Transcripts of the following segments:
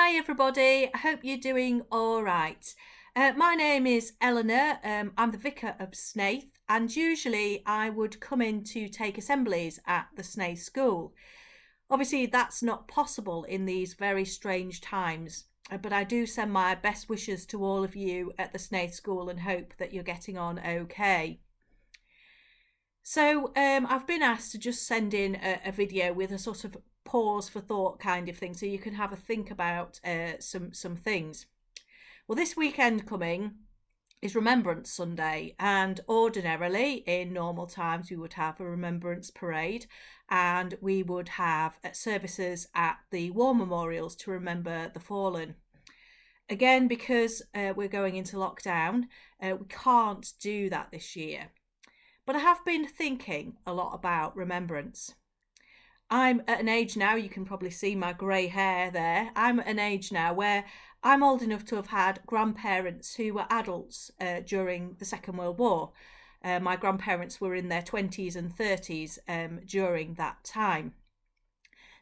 Hi everybody, I hope you're doing all right. My name is Eleanor, I'm the vicar of Snaith, and usually I would come in to take assemblies at the Snaith School. Obviously that's not possible in these very strange times, but I do send my best wishes to all of you at the Snaith School and hope that you're getting on okay. So I've been asked to just send in a video with a sort of pause for thought kind of thing, so you can have a think about some things. Well, this weekend coming is Remembrance Sunday, and ordinarily in normal times we would have a remembrance parade, and we would have services at the war memorials to remember the fallen. Again, because we're going into lockdown, we can't do that this year. But I have been thinking a lot about remembrance. I'm at an age now, you can probably see my grey hair there. I'm at an age now where I'm old enough to have had grandparents who were adults during the Second World War. My grandparents were in their 20s and 30s during that time.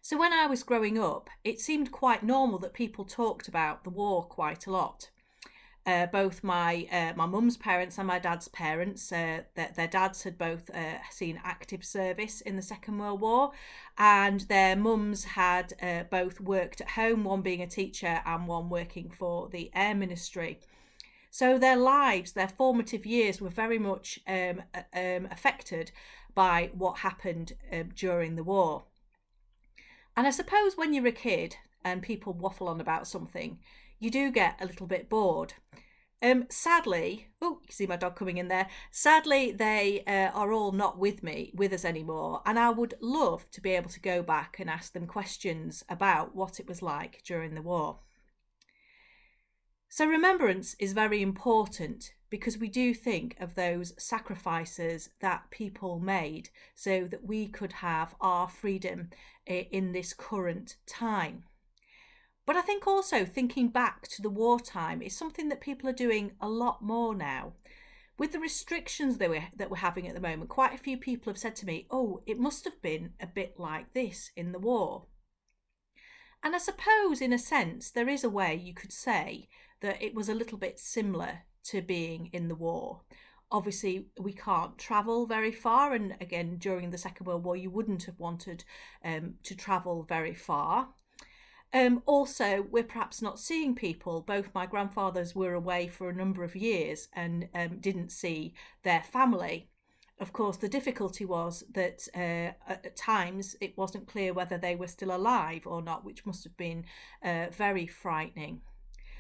So when I was growing up, it seemed quite normal that people talked about the war quite a lot. Both my mum's parents and my dad's parents, their dads had both seen active service in the Second World War, and their mums had both worked at home, one being a teacher and one working for the Air Ministry. So their lives, their formative years were very much affected by what happened during the war. And I suppose when you're a kid and people waffle on about something, you do get a little bit bored. Sadly, oh, you can see my dog coming in there. Sadly, they are all not with us anymore. And I would love to be able to go back and ask them questions about what it was like during the war. So remembrance is very important because we do think of those sacrifices that people made so that we could have our freedom in this current time. But I think also thinking back to the wartime is something that people are doing a lot more now. With the restrictions that we're having at the moment, quite a few people have said to me, oh, it must have been a bit like this in the war. And I suppose in a sense there is a way you could say that it was a little bit similar to being in the war. Obviously, we can't travel very far, and again, during the Second World War, you wouldn't have wanted to travel very far. Also, we're perhaps not seeing people. Both my grandfathers were away for a number of years and didn't see their family. Of course, the difficulty was that at times it wasn't clear whether they were still alive or not, which must have been very frightening.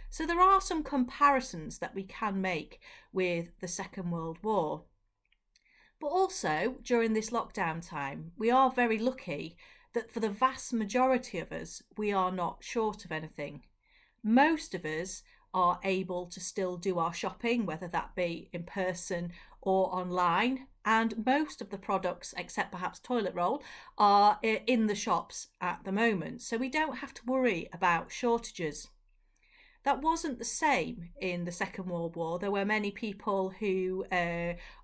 So there are some comparisons that we can make with the Second World War. But also, during this lockdown time, we are very lucky that for the vast majority of us, we are not short of anything. Most of us are able to still do our shopping, whether that be in person or online, and most of the products, except perhaps toilet roll, are in the shops at the moment. So we don't have to worry about shortages. That wasn't the same in the Second World War. There were many people who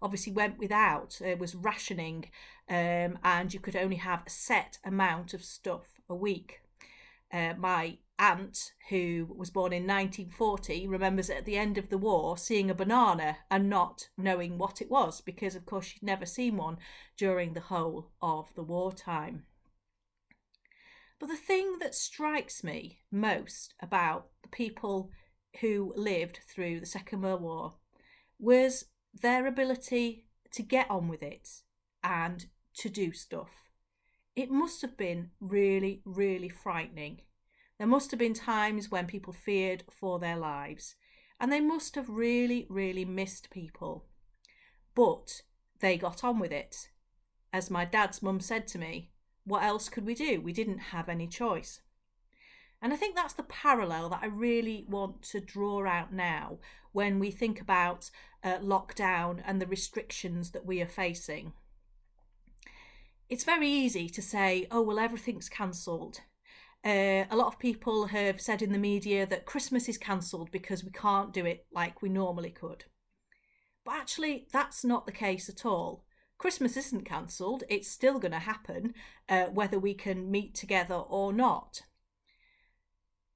obviously went without. It was rationing, and you could only have a set amount of stuff a week. My aunt, who was born in 1940, remembers at the end of the war seeing a banana and not knowing what it was because, of course, she'd never seen one during the whole of the wartime. But the thing that strikes me most about the people who lived through the Second World War was their ability to get on with it and to do stuff. It must have been really, really frightening. There must have been times when people feared for their lives, and they must have really, really missed people. But they got on with it. As my dad's mum said to me, what else could we do? We didn't have any choice. And I think that's the parallel that I really want to draw out now when we think about lockdown and the restrictions that we are facing. It's very easy to say, oh, well, everything's cancelled. A lot of people have said in the media that Christmas is cancelled because we can't do it like we normally could. But actually, that's not the case at all. Christmas isn't cancelled, it's still going to happen, whether we can meet together or not.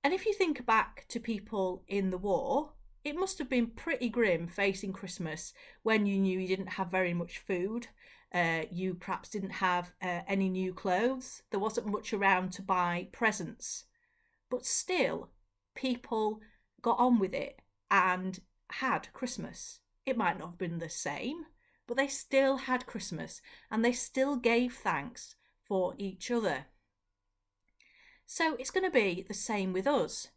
And if you think back to people in the war, it must have been pretty grim facing Christmas when you knew you didn't have very much food. You perhaps didn't have any new clothes. There wasn't much around to buy presents. But still, people got on with it and had Christmas. It might not have been the same, but they still had Christmas and they still gave thanks for each other. So it's going to be the same with us.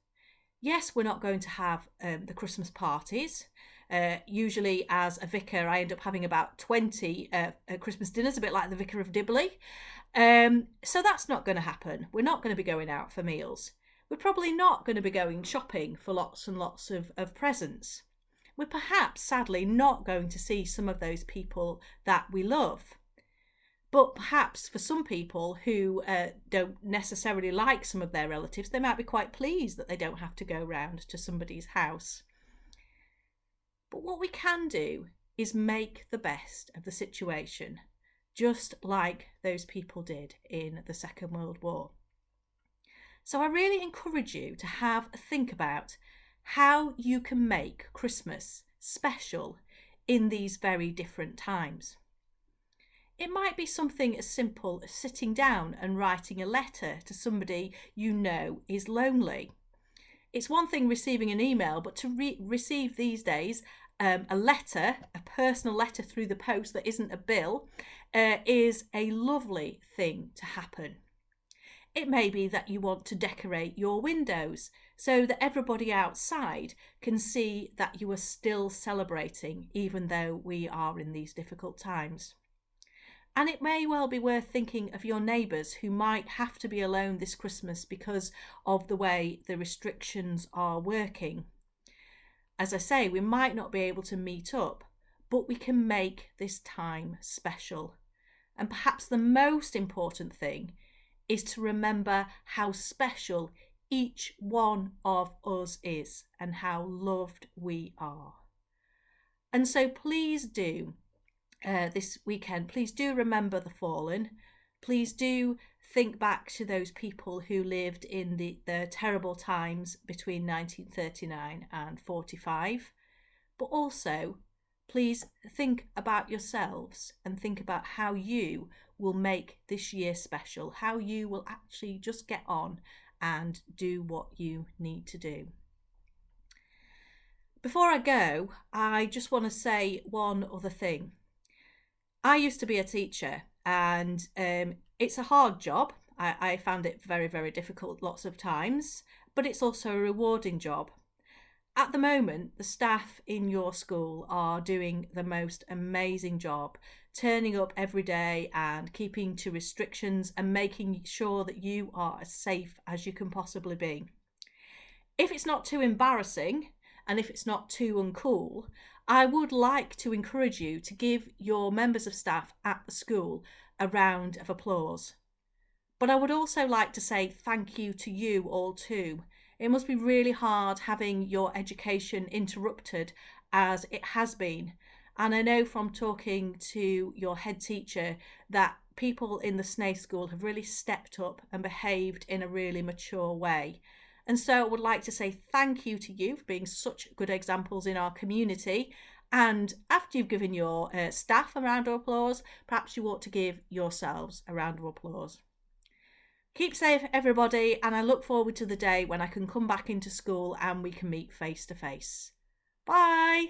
Yes, we're not going to have the Christmas parties. Usually, as a vicar, I end up having about 20 Christmas dinners, a bit like the Vicar of Dibley. So that's not going to happen. We're not going to be going out for meals. We're probably not going to be going shopping for lots and lots of presents. We're perhaps, sadly, not going to see some of those people that we love. But perhaps for some people who don't necessarily like some of their relatives, they might be quite pleased that they don't have to go round to somebody's house. But what we can do is make the best of the situation, just like those people did in the Second World War. So I really encourage you to have a think about how you can make Christmas special in these very different times. It might be something as simple as sitting down and writing a letter to somebody you know is lonely. It's one thing receiving an email, but to receive these days a letter, a personal letter through the post that isn't a bill, is a lovely thing to happen. It may be that you want to decorate your windows so that everybody outside can see that you are still celebrating, even though we are in these difficult times. And it may well be worth thinking of your neighbours who might have to be alone this Christmas because of the way the restrictions are working. As I say, we might not be able to meet up, but we can make this time special. And perhaps the most important thing is to remember how special each one of us is and how loved we are. And so please do, this weekend, please do remember the fallen. Please do think back to those people who lived in the terrible times between 1939 and 45. But also, please think about yourselves and think about how you will make this year special, how you will actually just get on and do what you need to do. Before I go, I just want to say one other thing. I used to be a teacher and it's a hard job. I found it very, very difficult lots of times, but it's also a rewarding job. At the moment, the staff in your school are doing the most amazing job, turning up every day and keeping to restrictions and making sure that you are as safe as you can possibly be. If it's not too embarrassing and if it's not too uncool, I would like to encourage you to give your members of staff at the school a round of applause. But I would also like to say thank you to you all too. It must be really hard having your education interrupted as it has been. And I know from talking to your head teacher that people in the Snaith School have really stepped up and behaved in a really mature way. And so I would like to say thank you to you for being such good examples in our community. And after you've given your staff a round of applause, perhaps you ought to give yourselves a round of applause. Keep safe, everybody, and I look forward to the day when I can come back into school and we can meet face to face. Bye.